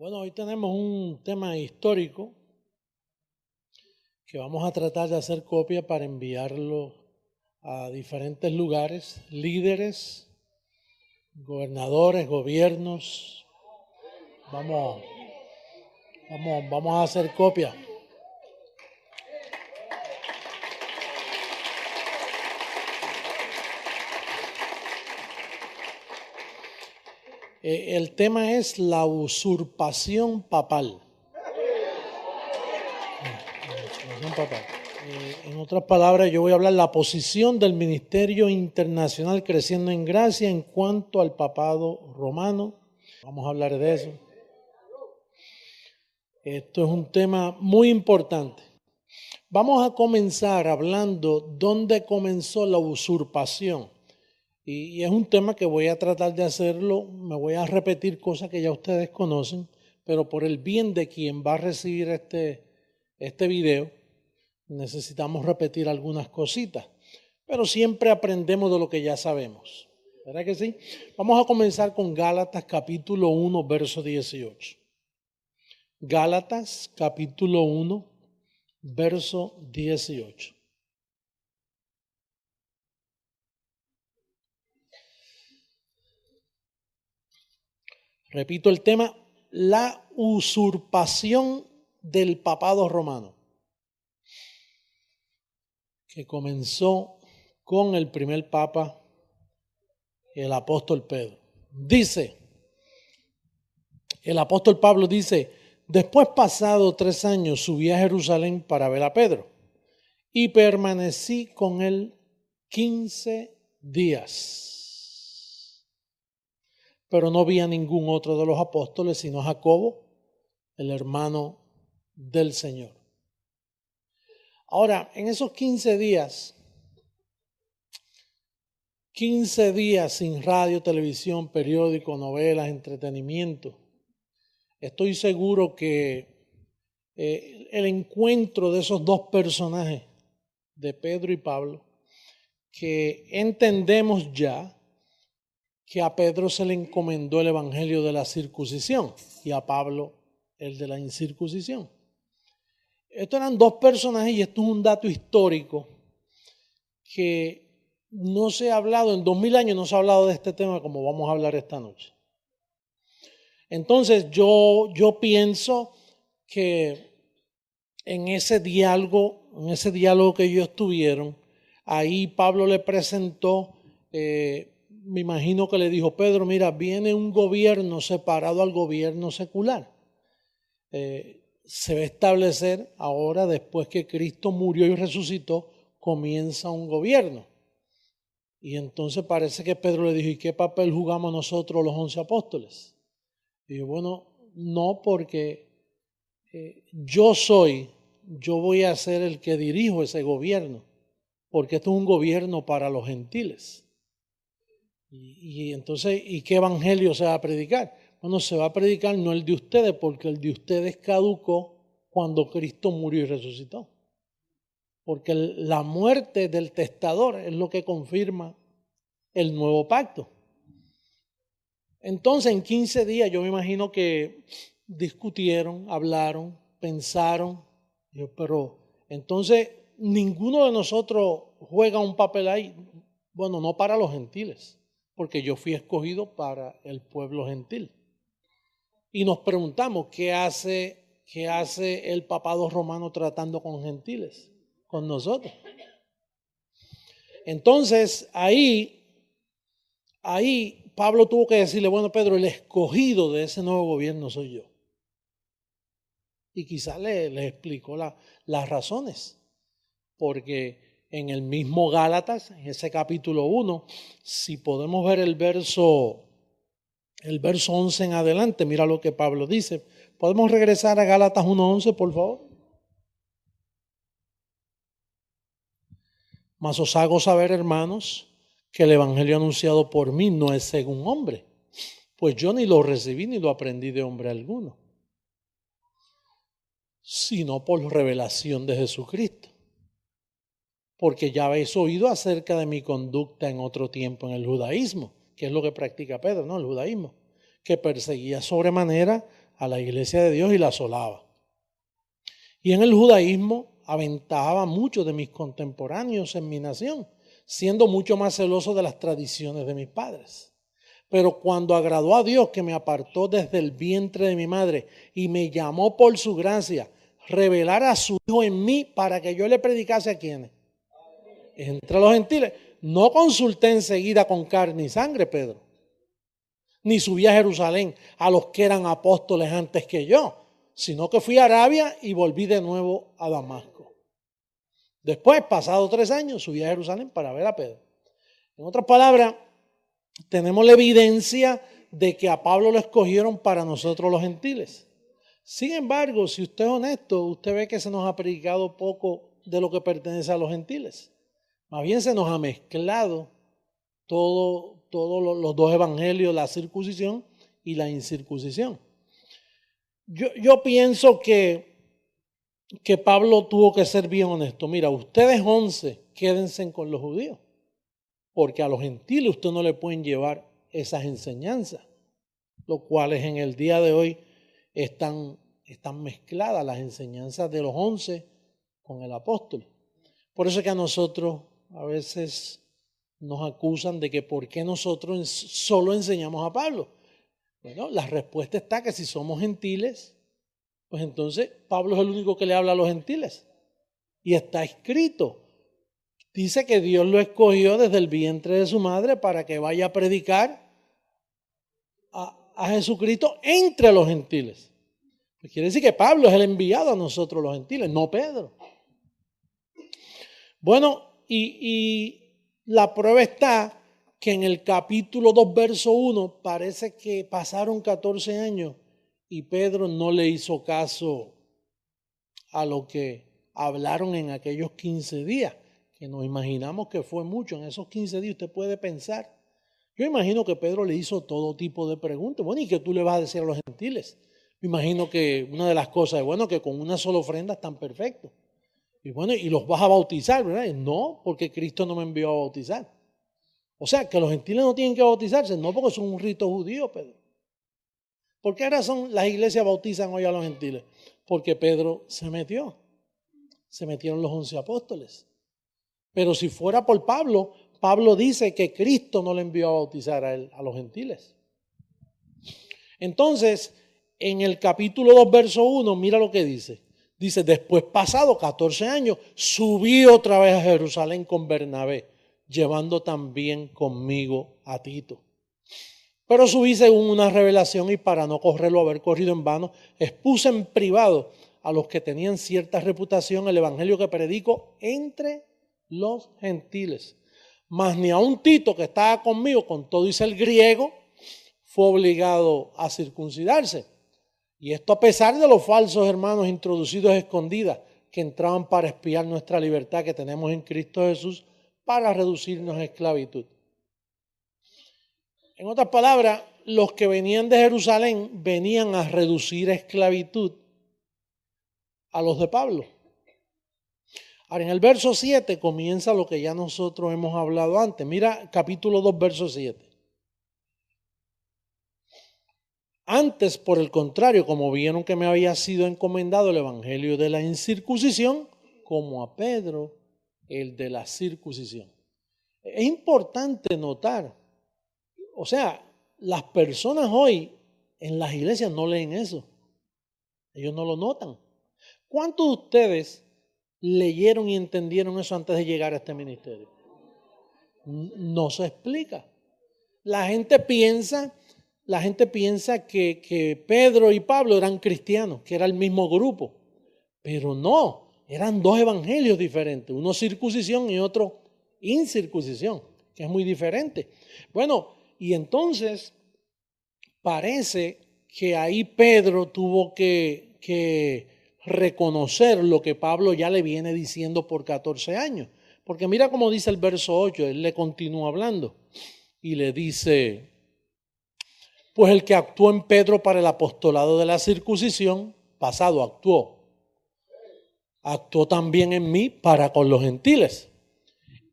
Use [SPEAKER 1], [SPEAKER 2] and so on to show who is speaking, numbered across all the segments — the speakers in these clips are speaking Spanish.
[SPEAKER 1] Bueno, hoy tenemos un tema histórico que vamos a tratar de hacer copia para enviarlo a diferentes lugares, líderes, gobernadores, gobiernos. Vamos a hacer copia. El tema es la usurpación papal. En otras palabras, yo voy a hablar de la posición del ministerio internacional creciendo en gracia en cuanto al papado romano. Vamos a hablar de eso. Esto es un tema muy importante. Vamos a comenzar hablando dónde comenzó la usurpación. Y es un tema que voy a tratar de hacerlo, me voy a repetir cosas que ya ustedes conocen, pero por el bien de quien va a recibir este video, necesitamos repetir algunas cositas, pero siempre aprendemos de lo que ya sabemos, ¿verdad que sí? Vamos a comenzar con Gálatas capítulo 1, verso 18. Gálatas capítulo 1, verso 18. Repito el tema, la usurpación del papado romano, que comenzó con el primer papa, el apóstol Pedro. Dice, el apóstol Pablo dice, después pasado 3 años subí a Jerusalén para ver a Pedro y permanecí con él 15 días. Pero no vi a ningún otro de los apóstoles, sino a Jacobo, el hermano del Señor. Ahora, en esos 15 días sin radio, televisión, periódico, novelas, entretenimiento, estoy seguro que el encuentro de esos dos personajes, de Pedro y Pablo, que entendemos ya que a Pedro se le encomendó el evangelio de la circuncisión y a Pablo el de la incircuncisión. Estos eran dos personajes y esto es un dato histórico que no se ha hablado, en 2000 años no se ha hablado de este tema como vamos a hablar esta noche. Entonces yo pienso que en ese diálogo que ellos tuvieron, ahí Pablo le presentó, me imagino que le dijo, Pedro, mira, viene un gobierno separado al gobierno secular. Se va a establecer ahora, después que Cristo murió y resucitó, comienza un gobierno. Y entonces parece que Pedro le dijo, ¿y qué papel jugamos nosotros los 11 apóstoles? Y yo, bueno, no, porque yo voy a ser el que dirijo ese gobierno, porque esto es un gobierno para los gentiles. Y entonces, ¿y qué evangelio se va a predicar? Bueno, se va a predicar no el de ustedes, porque el de ustedes caducó cuando Cristo murió y resucitó. Porque la muerte del testador es lo que confirma el nuevo pacto. Entonces, en 15 días yo me imagino que discutieron, hablaron, pensaron, pero entonces ninguno de nosotros juega un papel ahí. Bueno, no para los gentiles, porque yo fui escogido para el pueblo gentil. Y nos preguntamos, ¿qué hace el papado romano tratando con gentiles? Con nosotros. Entonces, ahí Pablo tuvo que decirle, bueno, Pedro, el escogido de ese nuevo gobierno soy yo. Y quizás le explicó las razones. Porque en el mismo Gálatas, en ese capítulo 1, si podemos ver el verso 11 en adelante, mira lo que Pablo dice. ¿Podemos regresar a Gálatas 1:11, por favor? Mas os hago saber, hermanos, que el evangelio anunciado por mí no es según hombre, pues yo ni lo recibí ni lo aprendí de hombre alguno, sino por revelación de Jesucristo. Porque ya habéis oído acerca de mi conducta en otro tiempo en el judaísmo, que es lo que practica Pedro, ¿no? El judaísmo, que perseguía sobremanera a la iglesia de Dios y la asolaba. Y en el judaísmo aventajaba a muchos de mis contemporáneos en mi nación, siendo mucho más celoso de las tradiciones de mis padres. Pero cuando agradó a Dios, que me apartó desde el vientre de mi madre y me llamó por su gracia, revelar a su Hijo en mí para que yo le predicase a quienes. Entre los gentiles. No consulté enseguida con carne y sangre, Pedro, ni subí a Jerusalén a los que eran apóstoles antes que yo, sino que fui a Arabia y volví de nuevo a Damasco. Después, pasados 3 años, subí a Jerusalén para ver a Pedro. En otras palabras, tenemos la evidencia de que a Pablo lo escogieron para nosotros los gentiles. Sin embargo, si usted es honesto, usted ve que se nos ha predicado poco de lo que pertenece a los gentiles. Más bien se nos ha mezclado todos los dos evangelios, la circuncisión y la incircuncisión. Yo pienso que Pablo tuvo que ser bien honesto. Mira, ustedes 11, quédense con los judíos, porque a los gentiles ustedes no le pueden llevar esas enseñanzas, los cuales en el día de hoy están mezcladas las enseñanzas de los 11 con el apóstol. Por eso es que a nosotros a veces nos acusan de que por qué nosotros solo enseñamos a Pablo. Bueno, la respuesta está que si somos gentiles, pues entonces Pablo es el único que le habla a los gentiles. Y está escrito. Dice que Dios lo escogió desde el vientre de su madre para que vaya a predicar a Jesucristo entre los gentiles. Pues quiere decir que Pablo es el enviado a nosotros los gentiles, no Pedro. Bueno, y la prueba está que en el capítulo 2, verso 1, parece que pasaron 14 años y Pedro no le hizo caso a lo que hablaron en aquellos 15 días, que nos imaginamos que fue mucho. En esos 15 días usted puede pensar. Yo imagino que Pedro le hizo todo tipo de preguntas. Bueno, ¿y qué tú le vas a decir a los gentiles? Me imagino que una de las cosas es, bueno, que con una sola ofrenda están perfectos. Y bueno, y los vas a bautizar, ¿verdad? No, porque Cristo no me envió a bautizar. O sea, que los gentiles no tienen que bautizarse, no porque son un rito judío, Pedro. ¿Por qué razón las iglesias bautizan hoy a los gentiles? Porque Pedro se metieron los 11 apóstoles. Pero si fuera por Pablo, Pablo dice que Cristo no le envió a bautizar a los gentiles. Entonces, en el capítulo 2, verso 1, mira lo que dice. Dice, después pasado 14 años, subí otra vez a Jerusalén con Bernabé, llevando también conmigo a Tito. Pero subí según una revelación y para no correrlo, haber corrido en vano, expuse en privado a los que tenían cierta reputación el evangelio que predico entre los gentiles. Mas ni aun Tito, que estaba conmigo, con todo y ser griego, fue obligado a circuncidarse. Y esto a pesar de los falsos hermanos introducidos a escondidas que entraban para espiar nuestra libertad que tenemos en Cristo Jesús para reducirnos a esclavitud. En otras palabras, los que venían de Jerusalén venían a reducir a esclavitud a los de Pablo. Ahora, en el verso 7 comienza lo que ya nosotros hemos hablado antes. Mira capítulo 2, verso 7. Antes, por el contrario, como vieron que me había sido encomendado el evangelio de la incircuncisión, como a Pedro el de la circuncisión. Es importante notar, o sea, las personas hoy en las iglesias no leen eso. Ellos no lo notan. ¿Cuántos de ustedes leyeron y entendieron eso antes de llegar a este ministerio? No se explica. La gente piensa que Pedro y Pablo eran cristianos, que era el mismo grupo. Pero no, eran dos evangelios diferentes. Uno circuncisión y otro incircuncisión, que es muy diferente. Bueno, y entonces parece que ahí Pedro tuvo que reconocer lo que Pablo ya le viene diciendo por 14 años. Porque mira cómo dice el verso 8, él le continúa hablando y le dice, pues el que actuó en Pedro para el apostolado de la circuncisión, pasado actuó también en mí para con los gentiles.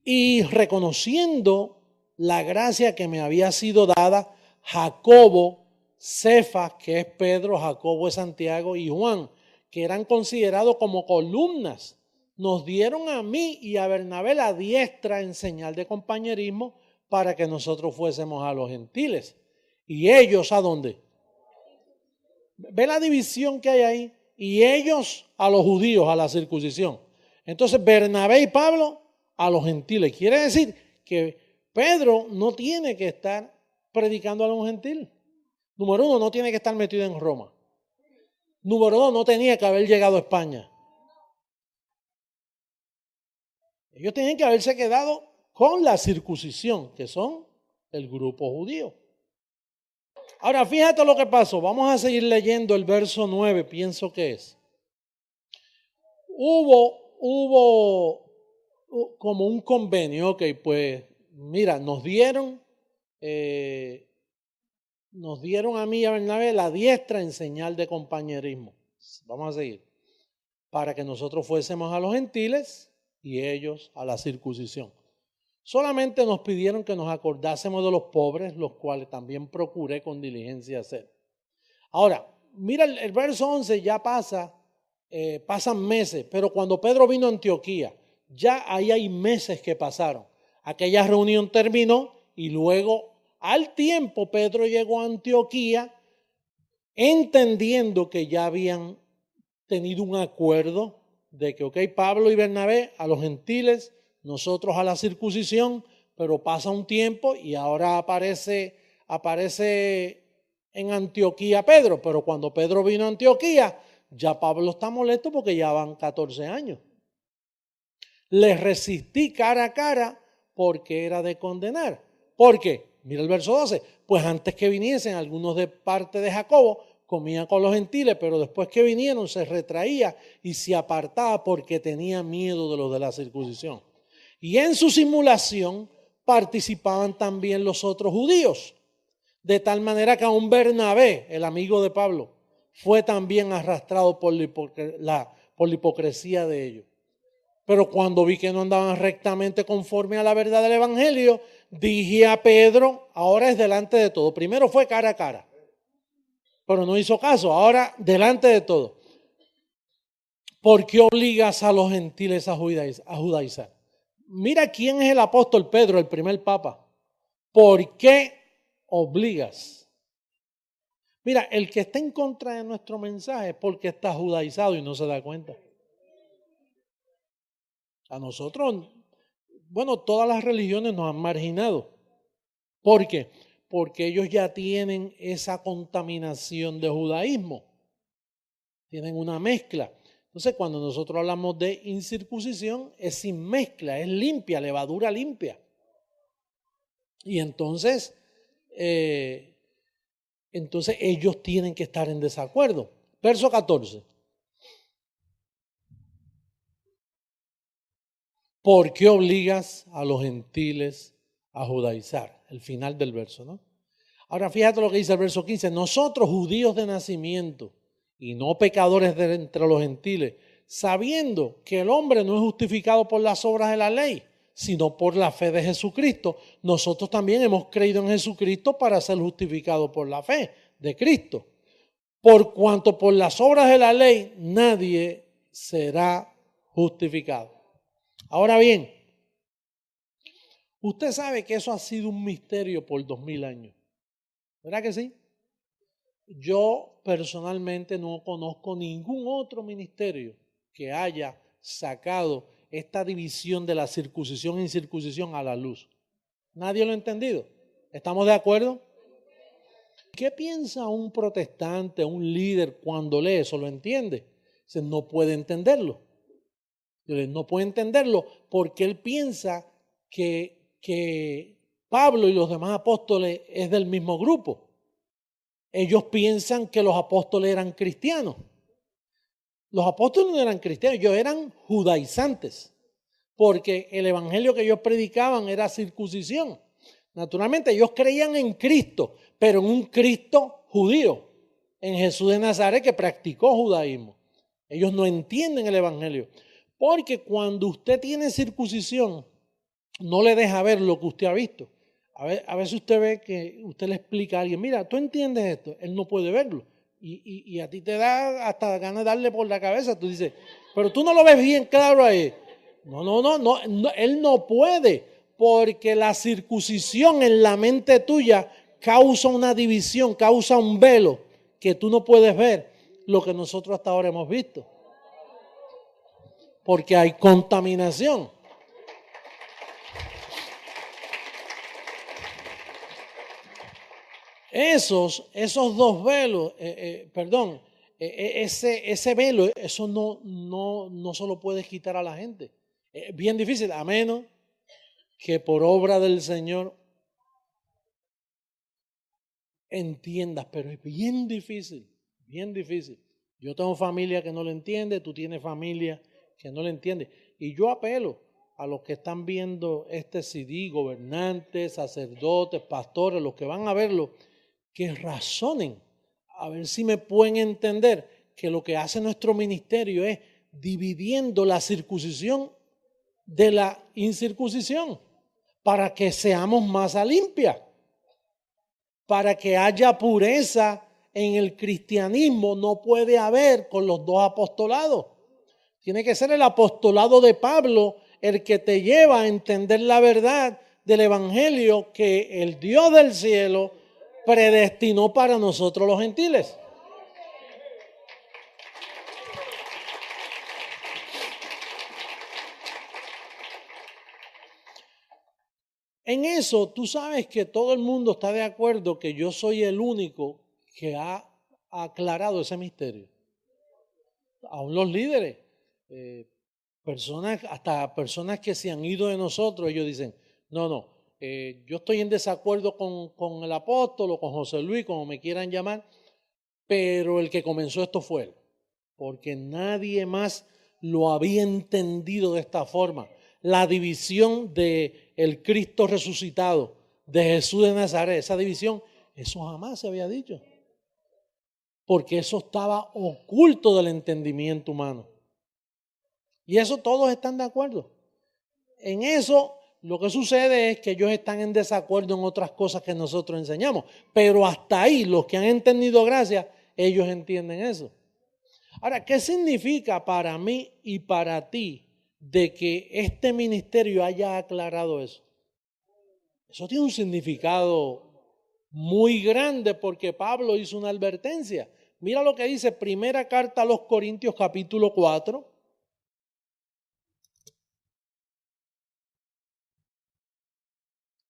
[SPEAKER 1] Y reconociendo la gracia que me había sido dada, Jacobo, Cefas, que es Pedro, Jacobo es Santiago y Juan, que eran considerados como columnas, nos dieron a mí y a Bernabé la diestra en señal de compañerismo para que nosotros fuésemos a los gentiles. ¿Y ellos a dónde? ¿Ve la división que hay ahí? Y ellos a los judíos, a la circuncisión. Entonces Bernabé y Pablo a los gentiles. Quiere decir que Pedro no tiene que estar predicando a los gentiles. Número uno, no tiene que estar metido en Roma. Número dos, no tenía que haber llegado a España. Ellos tienen que haberse quedado con la circuncisión, que son el grupo judío. Ahora, fíjate lo que pasó. Vamos a seguir leyendo el verso 9, pienso que es. Hubo como un convenio, ok, pues mira, nos dieron a mí y a Bernabé la diestra en señal de compañerismo. Vamos a seguir. Para que nosotros fuésemos a los gentiles y ellos a la circuncisión. Solamente nos pidieron que nos acordásemos de los pobres, los cuales también procuré con diligencia hacer. Ahora, mira el verso 11, ya pasan meses, pero cuando Pedro vino a Antioquía, ya ahí hay meses que pasaron. Aquella reunión terminó y luego al tiempo Pedro llegó a Antioquía entendiendo que ya habían tenido un acuerdo de que, ok, Pablo y Bernabé a los gentiles, nosotros a la circuncisión, pero pasa un tiempo y ahora aparece en Antioquía Pedro, pero cuando Pedro vino a Antioquía, ya Pablo está molesto porque ya van 14 años. Les resistí cara a cara porque era de condenar. ¿Por qué? Mira el verso 12. Pues antes que viniesen algunos de parte de Jacobo, comían con los gentiles, pero después que vinieron se retraía y se apartaba porque tenía miedo de los de la circuncisión. Y en su simulación participaban también los otros judíos, de tal manera que aún Bernabé, el amigo de Pablo, fue también arrastrado por la hipocresía de ellos. Pero cuando vi que no andaban rectamente conforme a la verdad del evangelio, dije a Pedro, ahora es delante de todo. Primero fue cara a cara, pero no hizo caso. Ahora delante de todo. ¿Por qué obligas a los gentiles a judaizar? Mira quién es el apóstol Pedro, el primer papa. ¿Por qué obligas? Mira, el que está en contra de nuestro mensaje es porque está judaizado y no se da cuenta. A nosotros, bueno, todas las religiones nos han marginado. ¿Por qué? Porque ellos ya tienen esa contaminación de judaísmo. Tienen una mezcla. Entonces, cuando nosotros hablamos de incircuncisión, es sin mezcla, es limpia, levadura limpia. Y entonces ellos tienen que estar en desacuerdo. Verso 14. ¿Por qué obligas a los gentiles a judaizar? El final del verso, ¿no? Ahora fíjate lo que dice el verso 15. Nosotros, judíos de nacimiento y no pecadores de entre los gentiles, sabiendo que el hombre no es justificado por las obras de la ley, sino por la fe de Jesucristo, nosotros también hemos creído en Jesucristo para ser justificados por la fe de Cristo. Por cuanto por las obras de la ley nadie será justificado. Ahora bien, usted sabe que eso ha sido un misterio por 2000 años. ¿Verdad que sí? Yo personalmente no conozco ningún otro ministerio que haya sacado esta división de la circuncisión e incircuncisión a la luz. Nadie lo ha entendido. ¿Estamos de acuerdo? ¿Qué piensa un protestante, un líder cuando lee eso? ¿Lo entiende? No puede entenderlo. No puede entenderlo porque él piensa que Pablo y los demás apóstoles es del mismo grupo. Ellos piensan que los apóstoles eran cristianos. Los apóstoles no eran cristianos, ellos eran judaizantes, porque el evangelio que ellos predicaban era circuncisión. Naturalmente ellos creían en Cristo, pero en un Cristo judío, en Jesús de Nazaret que practicó judaísmo. Ellos no entienden el evangelio, porque cuando usted tiene circuncisión, no le deja ver lo que usted ha visto. A veces usted ve que usted le explica a alguien, mira, tú entiendes esto, él no puede verlo. Y a ti te da hasta ganas de darle por la cabeza. Tú dices, pero tú no lo ves bien claro ahí. No, él no puede, porque la circuncisión en la mente tuya causa una división, causa un velo que tú no puedes ver lo que nosotros hasta ahora hemos visto. Porque hay contaminación. Esos dos velos, ese velo, eso no se lo puedes quitar a la gente. Es bien difícil, a menos que por obra del Señor entiendas, pero es bien difícil, bien difícil. Yo tengo familia que no lo entiende, tú tienes familia que no lo entiende. Y yo apelo a los que están viendo este CD, gobernantes, sacerdotes, pastores, los que van a verlo, que razonen, a ver si me pueden entender que lo que hace nuestro ministerio es dividiendo la circuncisión de la incircuncisión para que seamos masa limpia, para que haya pureza en el cristianismo. No puede haber con los dos apostolados. Tiene que ser el apostolado de Pablo el que te lleva a entender la verdad del evangelio que el Dios del cielo predestinó para nosotros los gentiles. En eso, tú sabes que todo el mundo está de acuerdo que yo soy el único que ha aclarado ese misterio. Aún los líderes, hasta personas que se han ido de nosotros, ellos dicen, no, yo estoy en desacuerdo con el apóstol o con José Luis, como me quieran llamar, pero el que comenzó esto fue él, porque nadie más lo había entendido de esta forma. La división de el Cristo resucitado, de Jesús de Nazaret, esa división, eso jamás se había dicho, porque eso estaba oculto del entendimiento humano. Y eso todos están de acuerdo. En eso lo que sucede es que ellos están en desacuerdo en otras cosas que nosotros enseñamos, pero hasta ahí los que han entendido gracia, ellos entienden eso. Ahora, ¿qué significa para mí y para ti de que este ministerio haya aclarado eso? Eso tiene un significado muy grande porque Pablo hizo una advertencia. Mira lo que dice primera carta a los Corintios capítulo 4.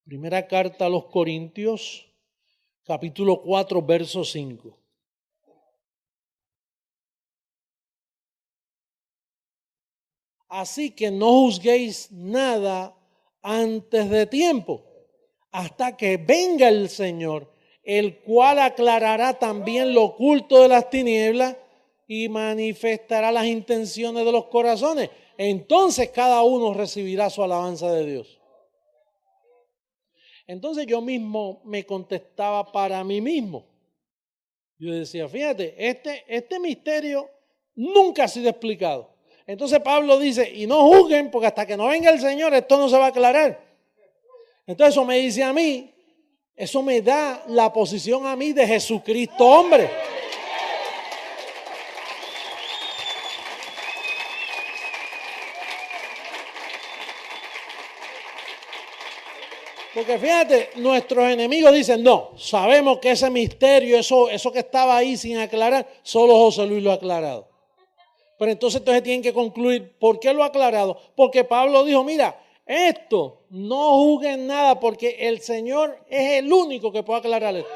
[SPEAKER 1] Primera carta a los Corintios capítulo 4 verso 5. Así que no juzguéis nada antes de tiempo, hasta que venga el Señor, el cual aclarará también lo oculto de las tinieblas y manifestará las intenciones de los corazones. Entonces cada uno recibirá su alabanza de Dios. Entonces yo mismo me contestaba para mí mismo. Yo decía, fíjate, este misterio nunca ha sido explicado. Entonces Pablo dice, y no juzguen, porque hasta que no venga el Señor esto no se va a aclarar. Entonces eso me dice a mí, eso me da la posición a mí de Jesucristo hombre. Porque fíjate, nuestros enemigos dicen, no, sabemos que ese misterio, eso que estaba ahí sin aclarar, solo José Luis lo ha aclarado. Pero entonces tienen que concluir, ¿por qué lo ha aclarado? Porque Pablo dijo, mira, esto no juzguen nada porque el Señor es el único que puede aclarar esto.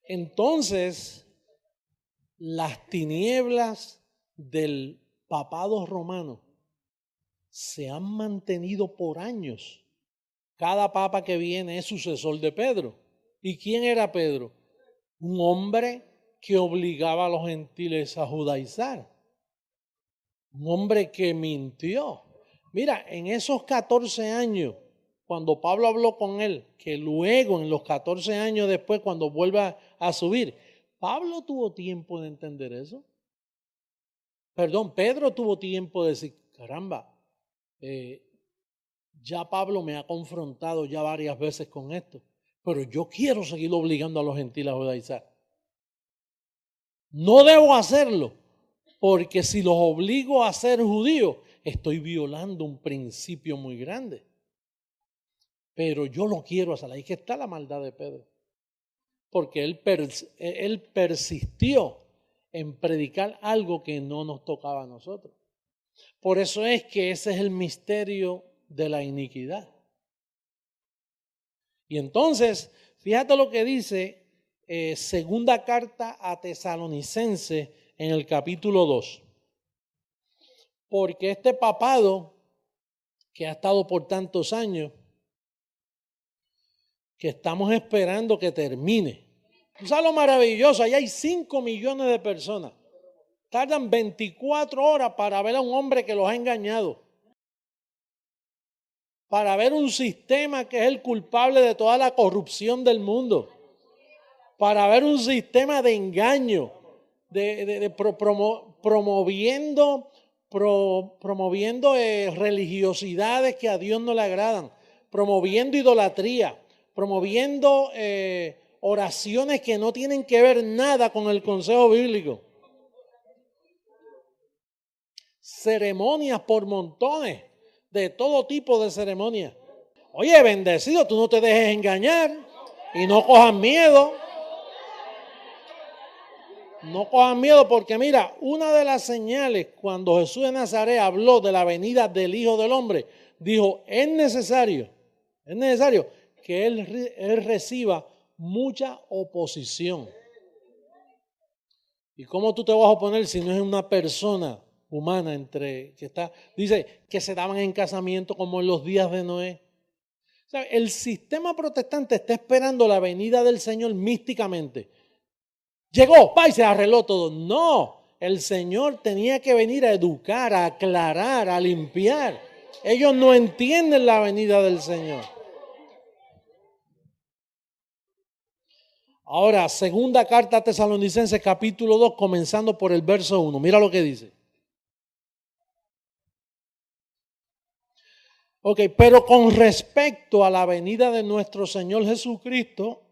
[SPEAKER 1] Entonces, las tinieblas del papado romano se han mantenido por años. Cada papa que viene es sucesor de Pedro. ¿Y quién era Pedro? Un hombre que obligaba a los gentiles a judaizar. Un hombre que mintió. Mira, en esos 14 años, cuando Pablo habló con él, que luego en los 14 años después, cuando vuelva a subir, Pablo tuvo tiempo de entender eso. Pedro tuvo tiempo de decir, caramba, Ya Pablo me ha confrontado ya varias veces con esto, pero yo quiero seguir obligando a los gentiles a judaizar. No debo hacerlo, porque si los obligo a ser judíos, estoy violando un principio muy grande. Pero yo lo quiero hacer. Ahí que está la maldad de Pedro. Porque él persistió en predicar algo que no nos tocaba a nosotros. Por eso es que ese es el misterio de la iniquidad. Y entonces, fíjate lo que dice segunda carta a Tesalonicenses en el capítulo 2. Porque este papado que ha estado por tantos años, que estamos esperando que termine. ¿Tú sabes lo maravilloso? Allá hay 5 millones de personas. Tardan 24 horas para ver a un hombre que los ha engañado. Para ver un sistema que es el culpable de toda la corrupción del mundo. Para ver un sistema de engaño, promoviendo religiosidades que a Dios no le agradan, promoviendo idolatría, promoviendo oraciones que no tienen que ver nada con el consejo bíblico. Ceremonias por montones, de todo tipo de ceremonias. Oye, bendecido, tú no te dejes engañar y no cojas miedo. No cojan miedo porque mira, una de las señales cuando Jesús de Nazaret habló de la venida del Hijo del Hombre, dijo, es necesario que él reciba mucha oposición. ¿Y cómo tú te vas a oponer si no es una persona humana dice que se daban en casamiento como en los días de Noé? O sea, el sistema protestante está esperando la venida del Señor místicamente. Llegó, y se arregló todo. No, el Señor tenía que venir a educar, a aclarar, a limpiar. Ellos no entienden la venida del Señor. Ahora, segunda carta a Tesalonicenses, capítulo 2, comenzando por el verso 1. Mira lo que dice. Ok, pero con respecto a la venida de nuestro Señor Jesucristo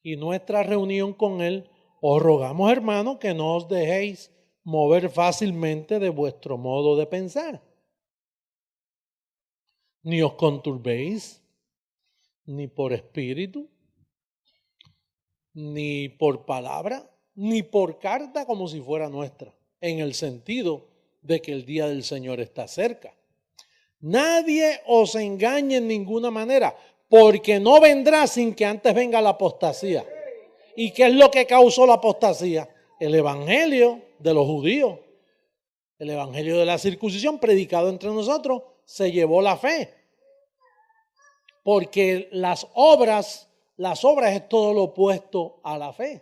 [SPEAKER 1] y nuestra reunión con Él, os rogamos, hermanos, que no os dejéis mover fácilmente de vuestro modo de pensar. Ni os conturbéis, ni por espíritu, ni por palabra, ni por carta como si fuera nuestra, en el sentido de que el día del Señor está cerca. Nadie os engañe en ninguna manera, porque no vendrá sin que antes venga la apostasía. ¿Y qué es lo que causó la apostasía? El evangelio de los judíos, el evangelio de la circuncisión predicado entre nosotros, se llevó la fe. Porque las obras es todo lo opuesto a la fe.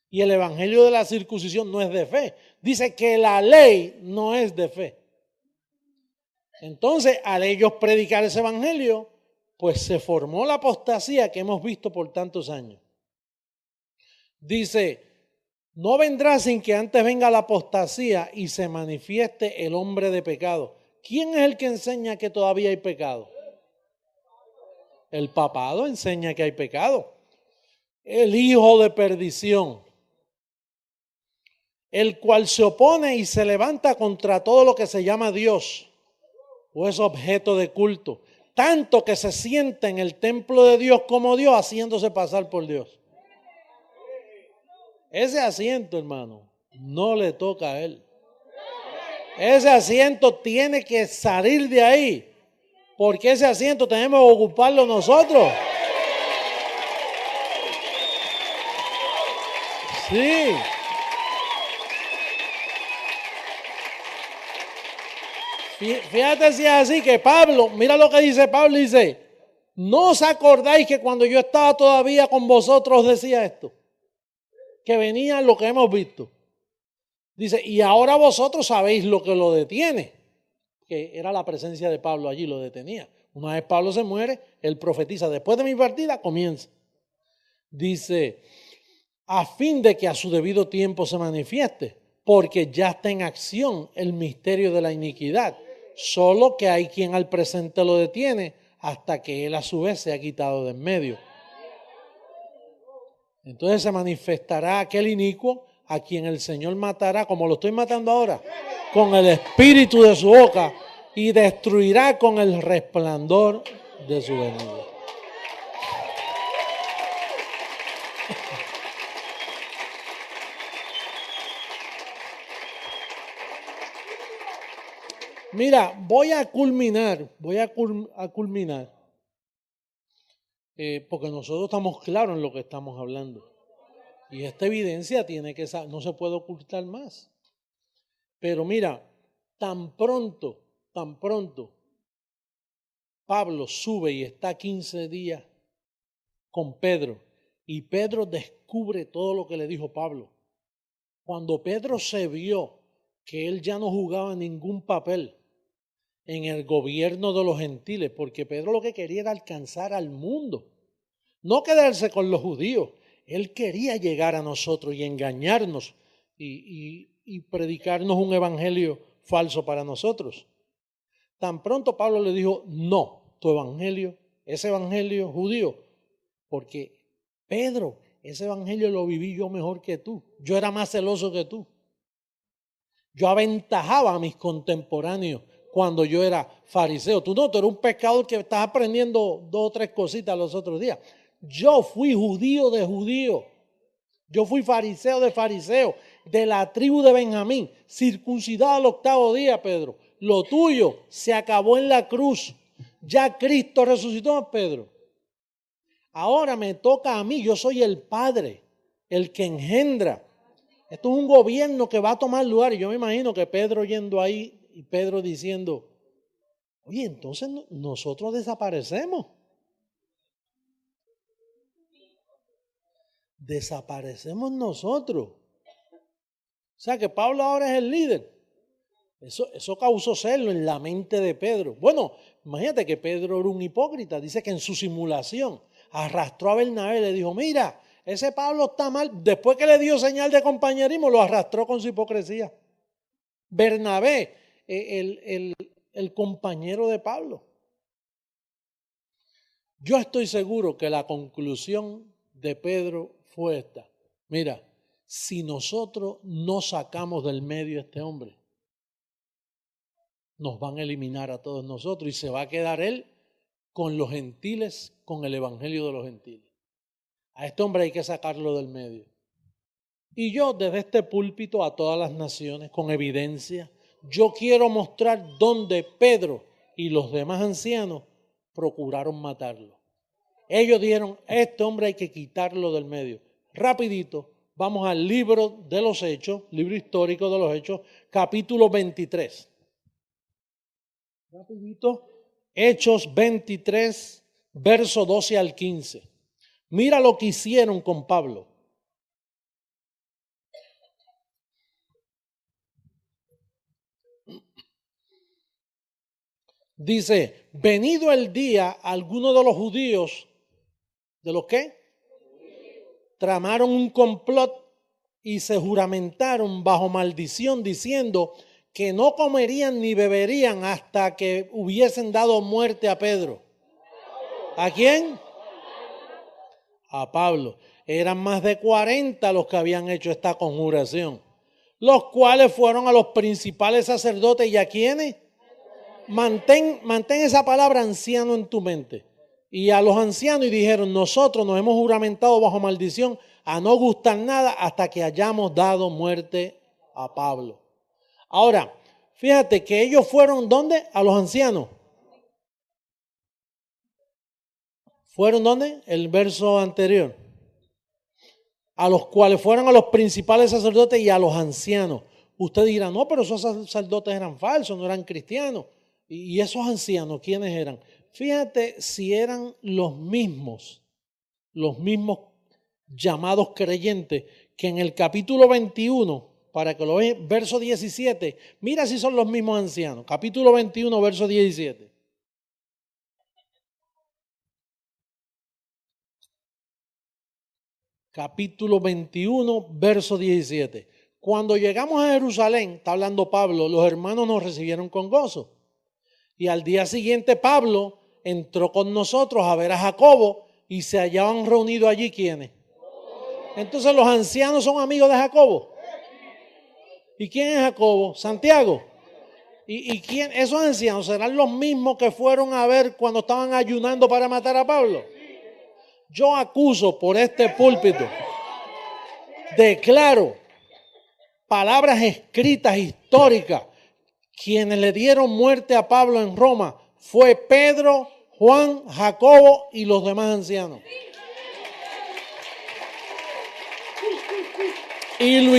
[SPEAKER 1] Y el evangelio de la circuncisión no es de fe. Dice que la ley no es de fe. Entonces, al ellos predicar ese evangelio, pues se formó la apostasía que hemos visto por tantos años. Dice, no vendrá sin que antes venga la apostasía y se manifieste el hombre de pecado. ¿Quién es el que enseña que todavía hay pecado? El papado enseña que hay pecado. El hijo de perdición, el cual se opone y se levanta contra todo lo que se llama Dios o es objeto de culto, tanto que se sienta en el templo de Dios como Dios, haciéndose pasar por Dios. Ese asiento, hermano, no le toca a él. Ese asiento tiene que salir de ahí, porque ese asiento tenemos que ocuparlo nosotros. Sí. Fíjate si es así que Pablo, mira lo que dice Pablo, dice, ¿no os acordáis que cuando yo estaba todavía con vosotros decía esto? Que venía lo que hemos visto. Dice, y ahora vosotros sabéis lo que lo detiene. Que era la presencia de Pablo allí, lo detenía. Una vez Pablo se muere, él profetiza, después de mi partida comienza. Dice, a fin de que a su debido tiempo se manifieste, porque ya está en acción el misterio de la iniquidad, solo que hay quien al presente lo detiene hasta que él a su vez se ha quitado de en medio. Entonces se manifestará aquel inicuo a quien el Señor matará, como lo estoy matando ahora, con el espíritu de su boca y destruirá con el resplandor de su venida. Mira, voy a culminar, porque nosotros estamos claros en lo que estamos hablando. Y esta evidencia no se puede ocultar más. Pero mira, tan pronto Pablo sube y está 15 días con Pedro, y Pedro descubre todo lo que le dijo Pablo. Cuando Pedro se vio que él ya no jugaba ningún papel en el gobierno de los gentiles, porque Pedro lo que quería era alcanzar al mundo, no quedarse con los judíos. Él quería llegar a nosotros y engañarnos y predicarnos un evangelio falso para nosotros. Tan pronto Pablo le dijo, no, tu evangelio, ese evangelio judío, porque Pedro, ese evangelio lo viví yo mejor que tú. Yo era más celoso que tú. Yo aventajaba a mis contemporáneos cuando yo era fariseo. Tú eres un pecador que estás aprendiendo 2 o 3 cositas los otros días. Yo fui judío de judío. Yo fui fariseo de fariseo, de la tribu de Benjamín, circuncidado al 8º día, Pedro. Lo tuyo se acabó en la cruz. Ya Cristo resucitó, Pedro. Ahora me toca a mí, yo soy el Padre, el que engendra. Esto es un gobierno que va a tomar lugar. Y yo me imagino que Pedro yendo ahí y Pedro diciendo, oye, entonces nosotros desaparecemos. Desaparecemos nosotros. O sea que Pablo ahora es el líder. Eso causó celo en la mente de Pedro. Bueno, imagínate que Pedro era un hipócrita. Dice que en su simulación arrastró a Bernabé y le dijo, mira, ese Pablo está mal. Después que le dio señal de compañerismo, lo arrastró con su hipocresía. Bernabé, el compañero de Pablo. Yo estoy seguro que la conclusión de Pedro fue esta. Mira, si nosotros no sacamos del medio a este hombre, nos van a eliminar a todos nosotros y se va a quedar él con los gentiles, con el evangelio de los gentiles. A este hombre hay que sacarlo del medio. Y yo desde este púlpito a todas las naciones, con evidencia, yo quiero mostrar dónde Pedro y los demás ancianos procuraron matarlo. Ellos dijeron, este hombre hay que quitarlo del medio. Rapidito, vamos al libro de los Hechos, libro histórico de los Hechos, capítulo 23. Rapidito, Hechos 23, verso 12 al 15. Mira lo que hicieron con Pablo. Dice, venido el día, algunos de los judíos, ¿de los qué? Tramaron un complot y se juramentaron bajo maldición diciendo que no comerían ni beberían hasta que hubiesen dado muerte a Pedro. ¿A quién? A Pablo. Eran más de 40 los que habían hecho esta conjuración, los cuales fueron a los principales sacerdotes y a quienes. Mantén esa palabra anciano en tu mente. Y a los ancianos y dijeron, nosotros nos hemos juramentado bajo maldición a no gustar nada hasta que hayamos dado muerte a Pablo. Ahora, fíjate que ellos fueron, ¿dónde? A los ancianos. ¿Fueron dónde? El verso anterior. A los cuales fueron a los principales sacerdotes y a los ancianos. Usted dirá, no, pero esos sacerdotes eran falsos, no eran cristianos. ¿Y esos ancianos quiénes eran? Fíjate si eran los mismos llamados creyentes que en el capítulo 21, para que lo vean, verso 17, mira si son los mismos ancianos. Capítulo 21, verso 17. Capítulo 21, verso 17. Cuando llegamos a Jerusalén, está hablando Pablo, los hermanos nos recibieron con gozo. Y al día siguiente Pablo entró con nosotros a ver a Jacobo y se hallaban reunidos allí ¿quiénes? Entonces los ancianos son amigos de Jacobo. ¿Y quién es Jacobo? Santiago. ¿Y quién? Esos ancianos serán los mismos que fueron a ver cuando estaban ayunando para matar a Pablo. Yo acuso por este púlpito, declaro palabras escritas históricas. Quienes le dieron muerte a Pablo en Roma fue Pedro, Juan, Jacobo y los demás ancianos. Y lo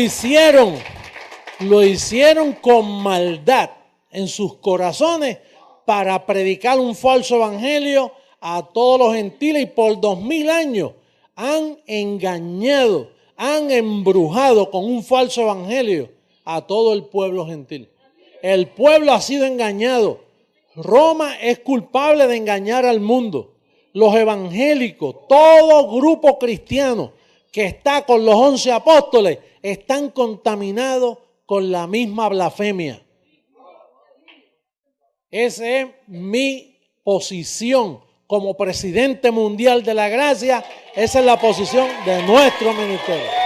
[SPEAKER 1] hicieron con maldad en sus corazones para predicar un falso evangelio a todos los gentiles, y por 2000 años han engañado, han embrujado con un falso evangelio a todo el pueblo gentil. El pueblo ha sido engañado. Roma es culpable de engañar al mundo. Los evangélicos, todo grupo cristiano que está con los 11 apóstoles, están contaminados con la misma blasfemia. Esa es mi posición como presidente mundial de la gracia. Esa es la posición de nuestro ministerio.